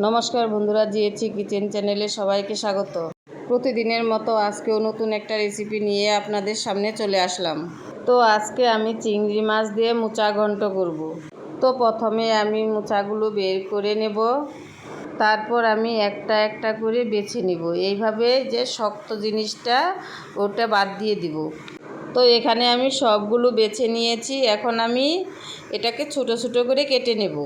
নমস্কার বন্ধুরা, জিএচি কিচেন চ্যানেলে সবাইকে স্বাগত। প্রতিদিনের মতো আজকেও নতুন একটা রেসিপি নিয়ে আপনাদের সামনে চলে আসলাম। তো আজকে আমি চিংড়ি মাছ দিয়ে মোচা ঘন্ট করব। তো প্রথমে আমি মোচাগুলো বের করে নেব, তারপর আমি একটা একটা করে বেছে নেব। এইভাবে যে শক্ত জিনিসটা ওটা বাদ দিয়ে দিব। তো এখানে আমি সবগুলো বেছে নিয়েছি, এখন আমি এটাকে ছোট ছোট করে কেটে নেব।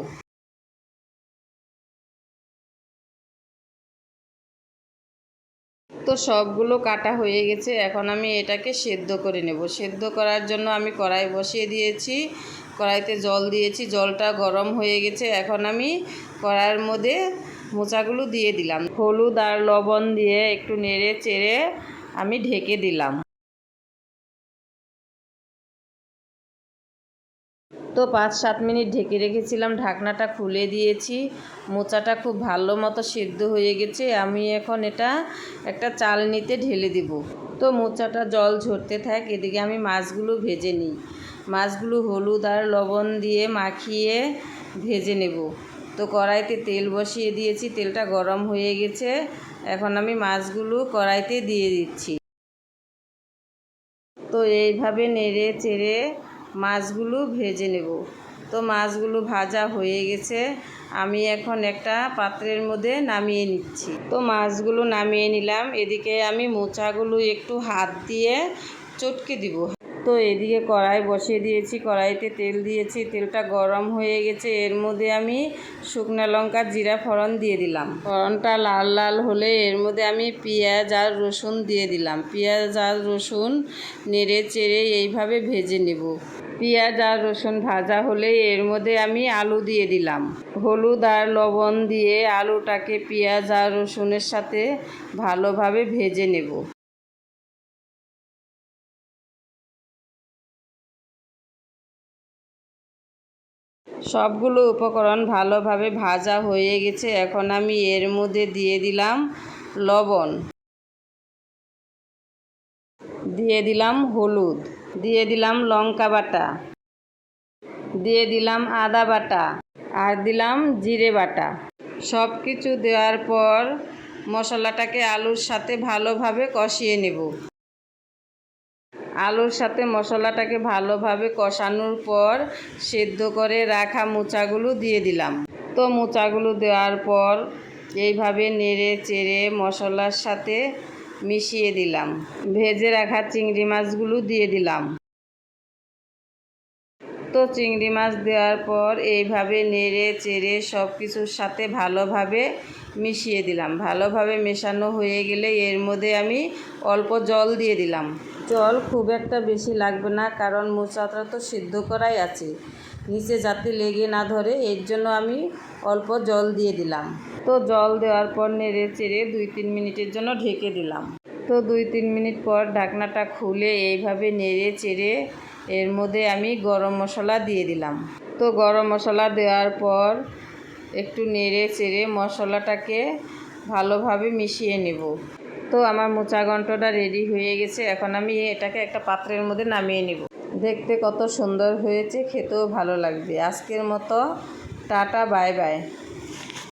তো সবগুলো কাটা হয়ে গেছে, এখন আমি এটাকে সেদ্ধ করে নেব। সেদ্ধ করার জন্য আমি কড়াই বসিয়ে দিয়েছি, কড়াইতে জল দিয়েছি, জলটা গরম হয়ে গেছে। এখন আমি কড়াইয়ের মধ্যে মোচাগুলো দিয়ে দিলাম, হলুদ আর লবণ দিয়ে একটু নেড়ে চেড়ে আমি ঢেকে দিলাম। তো 5-7 মিনিট ঢেকে রেখেছিলাম, ঢাকনাটা খুলে দিয়েছি। মোচাটা খুব ভালো মতো সিদ্ধ হয়ে গেছে। আমি এখন এটা একটা চালনিতে ঢেলে দেব। তো মোচাটা জল ঝরতে থাক, এদিকে আমি মাছগুলো ভেজে নিই। মাছগুলো হলুদ আর লবণ দিয়ে মাখিয়ে ভেজে নেব। তো কড়াইতে তেল বসিয়ে দিয়েছি, তেলটা গরম হয়ে গেছে। এখন আমি মাছগুলো কড়াইতে দিয়ে দিচ্ছি। তো এইভাবে নেড়ে চেড়ে মাছগুলো ভেজে নেব। তো মাছগুলো ভাজা হয়ে গেছে, আমি এখন একটা পাত্রের মধ্যে নামিয়ে নিচ্ছি। তো মাছগুলো নামিয়ে নিলাম। এদিকে আমি মোচাগুলো একটু হাত দিয়ে চটকে দিব। তো এদিকে কড়াই বসিয়ে দিয়েছি, কড়াইতে তেল দিয়েছি, তেলটা গরম হয়ে গেছে। এর মধ্যে আমি শুকনো লঙ্কা জিরা ফোড়ন দিয়ে দিলাম। ফোড়নটা লাল লাল হলে এর মধ্যে আমি পেঁয়াজ আর রসুন দিয়ে দিলাম। পেঁয়াজ আর রসুন নেড়ে চেড়ে এইভাবে ভেজে নেব। পেঁয়াজ আর রসুন ভাজা হলে এর মধ্যে আমি আলু দিয়ে দিলাম। হলুদ আর লবণ দিয়ে আলুটাকে পেঁয়াজ আর রসুনের সাথে ভালোভাবে ভেজে নেব। সবগুলো উপকরণ ভালোভাবে ভাজা হয়ে গেছে, এখন আমি এর মধ্যে দিয়ে দিলাম লবণ, দিয়ে দিলাম হলুদ, দিয়ে দিলাম লঙ্কা বাটা, দিয়ে দিলাম আদা বাটা, আর দিলাম জিরে বাটা। সব কিছু দেওয়ার পর মশলাটাকে আলুর সাথে ভালোভাবে কষিয়ে নেব। আলুর সাথে মশলাটাকে ভালোভাবে কষানোর পর সেদ্ধ করে রাখা মোচাগুলো দিয়ে দিলাম। তো মোচাগুলো দেওয়ার পর এইভাবে নেড়ে চেড়ে মশলার সাথে মিশিয়ে দিলাম। ভেজে রাখা চিংড়ি মাছগুলো দিয়ে দিলাম। তো চিংড়ি মাছ দেওয়ার পর এইভাবে নেড়ে চেড়ে সব কিছুর সাথে ভালোভাবে মিশিয়ে দিলাম। ভালোভাবে মেশানো হয়ে গেলে এর মধ্যে আমি অল্প জল দিয়ে দিলাম। জল খুব একটা বেশি লাগবে না, কারণ মোচাটা তো সিদ্ধ করাই আছে, নিচে যাতে লেগে না ধরে, এর জন্য আমি অল্প জল দিয়ে দিলাম। তো জল দেওয়ার পর নেড়ে চেড়ে 2-3 মিনিটের জন্য ঢেকে দিলাম। তো 2-3 মিনিট পর ঢাকনাটা খুলে এইভাবে নেড়ে চেড়ে এর মধ্যে আমি গরম মশলা দিয়ে দিলাম। তো গরম মশলা দেওয়ার পর একটু নেড়ে চেড়ে মশলাটাকে ভালোভাবে মিশিয়ে নেব। তো আমার মোচা ঘন্টটা রেডি হয়ে গেছে, এখন আমি এটাকে একটা পাত্রের মধ্যে নামিয়ে নেব। দেখতে কত সুন্দর হয়েছে, খেতেও ভালো লাগবে। আজকের মতো টাটা, বাই বাই।